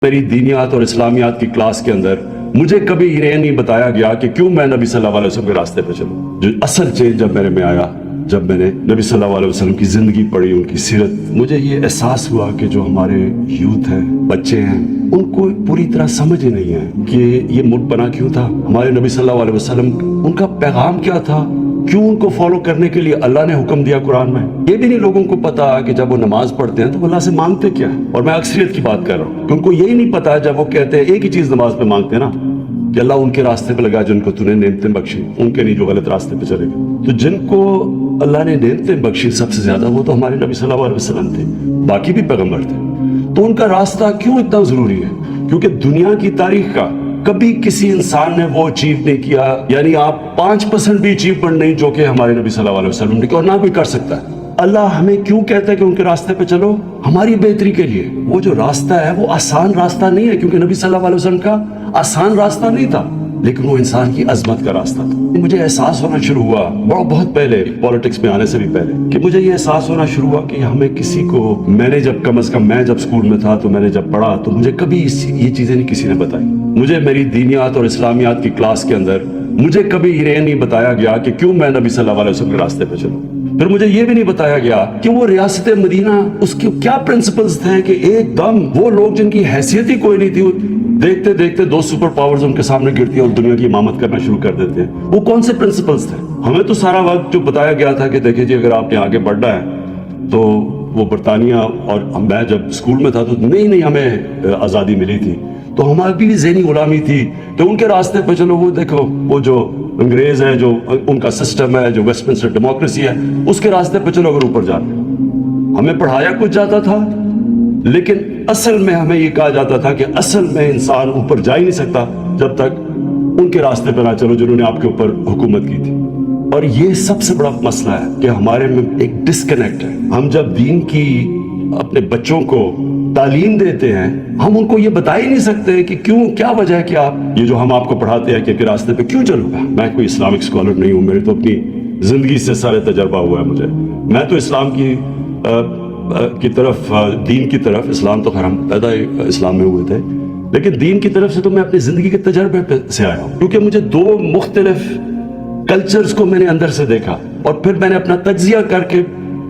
میری دینیات اور اسلامیات کی کلاس کے اندر مجھے کبھی یہ نہیں بتایا گیا کہ کیوں میں نبی صلی اللہ علیہ وسلم کے راستے پہ چلوں. جو اصل چینج جب میرے میں آیا، جب میں نے نبی صلی اللہ علیہ وسلم کی زندگی پڑھی، ان کی سیرت، مجھے یہ احساس ہوا کہ جو ہمارے یوتھ ہیں، بچے ہیں، ان کو پوری طرح سمجھ ہی نہیں ہے کہ یہ ملک بنا کیوں تھا، ہمارے نبی صلی اللہ علیہ وسلم ان کا پیغام کیا تھا، کیوں ان کو فالو کرنے کے لیے اللہ نے حکم دیا قرآن میں. یہ بھی نہیں لوگوں کو پتا کہ جب وہ نماز پڑھتے ہیں تو اللہ سے مانگتے کیا ہے. اور میں اکثریت کی بات کر رہا ہوں کہ ان کو یہی نہیں پتا جب وہ کہتے ہیں ایک ہی چیز نماز پہ مانگتے ہیں نا، کہ اللہ ان کے راستے پہ لگا جن کو تو نے نعمتیں بخشی، ان کے نہیں جو غلط راستے پہ چلے گئے. تو جن کو اللہ نے نعمتیں بخشی سب سے زیادہ وہ تو ہمارے نبی صلی اللہ علیہ وسلم تھے، باقی بھی پیغمبر تھے. تو ان کا راستہ کیوں اتنا ضروری ہے؟ کیونکہ دنیا کی تاریخ کا کبھی کسی انسان نے وہ اچیو نہیں کیا، یعنی آپ 5% بھی اچیومنٹ نہیں جو کہ ہمارے نبی صلی اللہ علیہ وسلم نے کیا، اور نہ کوئی کر سکتا ہے. اللہ ہمیں کیوں کہتا ہے کہ ان کے راستے پہ چلو؟ ہماری بہتری کے لیے. وہ جو راستہ ہے وہ آسان راستہ نہیں ہے، کیونکہ نبی صلی اللہ علیہ وسلم کا آسان راستہ نہیں تھا، لیکن وہ انسان کی عظمت کا راستہ تھا. مجھے احساس ہونا شروع ہوا بہت پہلے، پالیٹکس میں آنے سے بھی پہلے، کہ مجھے یہ احساس ہونا شروع ہوا کہ ہمیں کسی کو، میں نے جب کم از کم میں جب اسکول میں تھا تو میں نے جب پڑھا تو مجھے کبھی یہ چیزیں نہیں کسی نے بتائی. مجھے میری دینیات اور اسلامیات کی کلاس کے اندر مجھے کبھی یہ نہیں بتایا گیا کہ کیوں میں نبی صلی اللہ علیہ وسلم کے راستے پہ چلوں. پھر مجھے یہ بھی نہیں بتایا گیا کہ وہ ریاست مدینہ، اس کے کیا پرنسپلز تھے کہ ایک دم وہ لوگ جن کی حیثیت ہی کوئی نہیں تھی، دیکھتے دیکھتے 2 سپر پاورز ان کے سامنے گرتی اور دنیا کی امامت کرنا شروع کر دیتے ہیں. وہ کون سے پرنسپلز تھے؟ ہمیں تو سارا وقت جو بتایا گیا تھا کہ دیکھیں جی اگر آپ نے آگے بڑھنا ہے تو وہ برطانیہ، اور میں جب اسکول میں تھا تو نہیں ہمیں آزادی ملی تھی تو ہماری بھی ذہنی غلامی تھی کہ ان کے راستے پہ چلو. وہ دیکھو وہ جو انگریز ہے، جو ان کا سسٹم ہے، جو ویسٹ منسٹر ڈیموکریسی ہے، اس کے راستے پہ چلو اگر اوپر جانا. ہمیں پڑھایا کچھ جاتا تھا، لیکن اصل میں ہمیں یہ کہا جاتا تھا کہ اصل میں انسان اوپر جا ہی نہیں سکتا جب تک ان کے راستے پہ نہ چلو جنہوں نے آپ کے اوپر حکومت کی تھی. اور یہ سب سے بڑا مسئلہ ہے کہ ہمارے میں ایک ڈسکنیکٹ ہے. ہم جب دین کی اپنے بچوں کو تعلیم دیتے ہیں، ہم ان کو یہ بتا ہی نہیں سکتے کہ کیوں، کیا وجہ ہے کہ آپ یہ جو ہم آپ کو پڑھاتے ہیں کہ راستے پہ کیوں چلو گا. میں کوئی اسلامک اسکالر نہیں ہوں، میرے تو اپنی زندگی سے سارے تجربہ ہوا ہے مجھے. میں تو اسلام کی طرف، دین کی طرف، اسلام تو خیر ہم پیدا اسلام میں ہوئے تھے، لیکن دین کی طرف سے تو میں اپنی زندگی کے تجربے سے آیا ہوں، کیونکہ مجھے 2 مختلف کلچرز کو میں نے اندر سے دیکھا اور پھر میں نے اپنا تجزیہ کر کے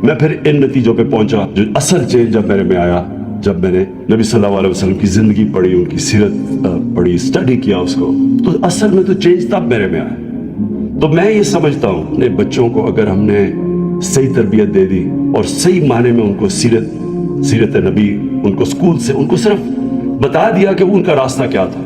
میں پھر ان نتیجوں پہ پہنچا. جو اصل چینج جب میرے میں آیا، جب میں نے نبی صلی اللہ علیہ وسلم کی زندگی پڑھی، ان کی سیرت پڑھی، اسٹڈی کیا اس کو، تو اصل میں تو چینج تب میرے میں آیا. تو میں یہ سمجھتا ہوں اپنے بچوں کو اگر ہم نے صحیح تربیت دے دی اور صحیح معنی میں ان کو سیرت نبی، ان کو اسکول سے ان کو صرف بتا دیا کہ ان کا راستہ کیا تھا،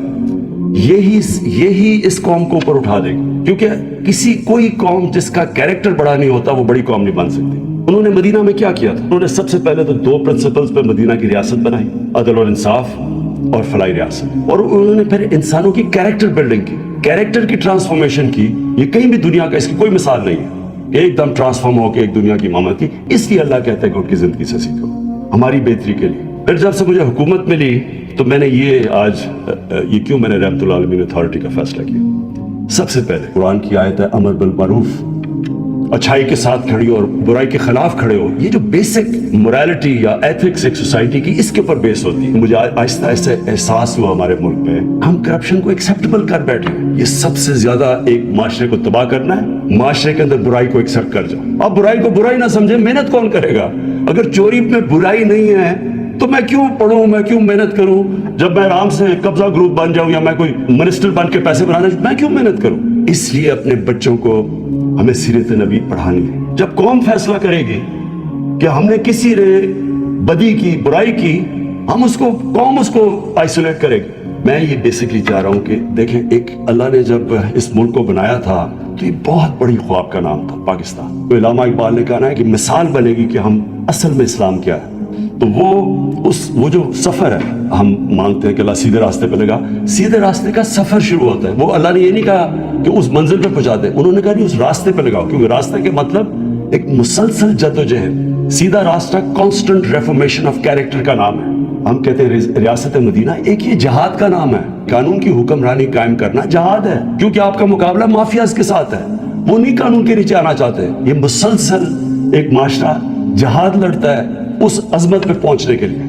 یہی اس قوم کو اوپر اٹھا دے گا. کیونکہ کوئی قوم جس کا کیریکٹر بڑا نہیں ہوتا وہ بڑی قوم نہیں بن سکتی. انہوں نے مدینہ میں کیا کیا تھا؟ انہوں نے سب سے پہلے تو 2 پرنسپلز پہ مدینہ کی ریاست بنائی، عدل اور انصاف اور فلاحی ریاست. اور انہوں نے پھر انسانوں کی کیریکٹر بلڈنگ کی، کیریکٹر کی ٹرانسفارمیشن کی. یہ کہیں بھی دنیا کا اس کی کوئی مثال نہیں ہے، ایک دم ٹرانسفارم ہو کے ایک دنیا کی امامت کی. اس لیے اللہ کہتا ہے کہ ان کی زندگی سے سیکھو، ہماری بہتری کے لیے. پھر جب سے مجھے حکومت ملی تو میں نے یہ کیوں میں نے رحمت اللہ عالمین اتھارٹی کا فیصلہ کیا. سب سے پہلے قرآن کی آیت ہے امر بالمعروف، اچھائی کے ساتھ کھڑی اور برائی کے خلاف کھڑے ہو. یہ جو بیسک موریلٹی یا ایتھکس ایک سوسائٹی کی، اس کے اوپر بیس ہوتی ہے. مجھے آہستہ آہستہ احساس ہوا ہمارے ملک میں ہم کرپشن کو ایکسیپٹیبل کر بیٹھے. یہ سب سے زیادہ ایک معاشرے کو تباہ کرنا ہے. معاشرے کے اندر برائی کو ایکسیپٹ کر جاؤ. اب برائی کو برائی نہ سمجھے، محنت کون کرے گا؟ اگر چوری میں برائی نہیں ہے تو میں کیوں پڑھوں، میں کیوں محنت کروں؟ جب میں آرام سے قبضہ گروپ بن جاؤں یا میں کوئی منسٹر بن کے پیسے بنا دوں، میں کیوں محنت کروں؟ اس لیے اپنے بچوں کو ہمیں سیرت نبی پڑھانی ہے. جب قوم فیصلہ کرے گی کہ ہم نے کسی نے بدی کی، برائی کی، قوم اس کو آئسولیٹ کرے گی. میں یہ بیسکلی چاہ رہا ہوں کہ دیکھیں، ایک اللہ نے جب اس ملک کو بنایا تھا تو یہ بہت بڑی خواب کا نام تھا پاکستان. تو علامہ اقبال نے کہا ہے کہ مثال بنے گی کہ ہم اصل میں اسلام کیا ہے. تو وہ جو سفر ہے، ہم مانگتے ہیں کہ اللہ سیدھے راستے پہ لگا. سیدھے راستے کا سفر شروع ہوتا ہے. وہ اللہ نے یہ نہیں کہا کہ اس منزل پہ پہنچا دے، انہوں نے کہا نہیں، اس راستے پہ لگاؤ. کیونکہ راستے کے مطلب ایک مسلسل جدوجہد. سیدھا راستہ کانسٹنٹ ریفارمیشن آف کیریکٹر کا نام ہے. ہم کہتے ہیں ریاست مدینہ ایک یہ جہاد کا نام ہے. قانون کی حکمرانی قائم کرنا جہاد ہے، کیونکہ آپ کا مقابلہ مافیاز کے ساتھ ہے. وہ نہیں قانون کے نیچے آنا چاہتے. یہ مسلسل ایک معاشرہ جہاد لڑتا ہے اس عظمت پہ پہنچنے کے لیے.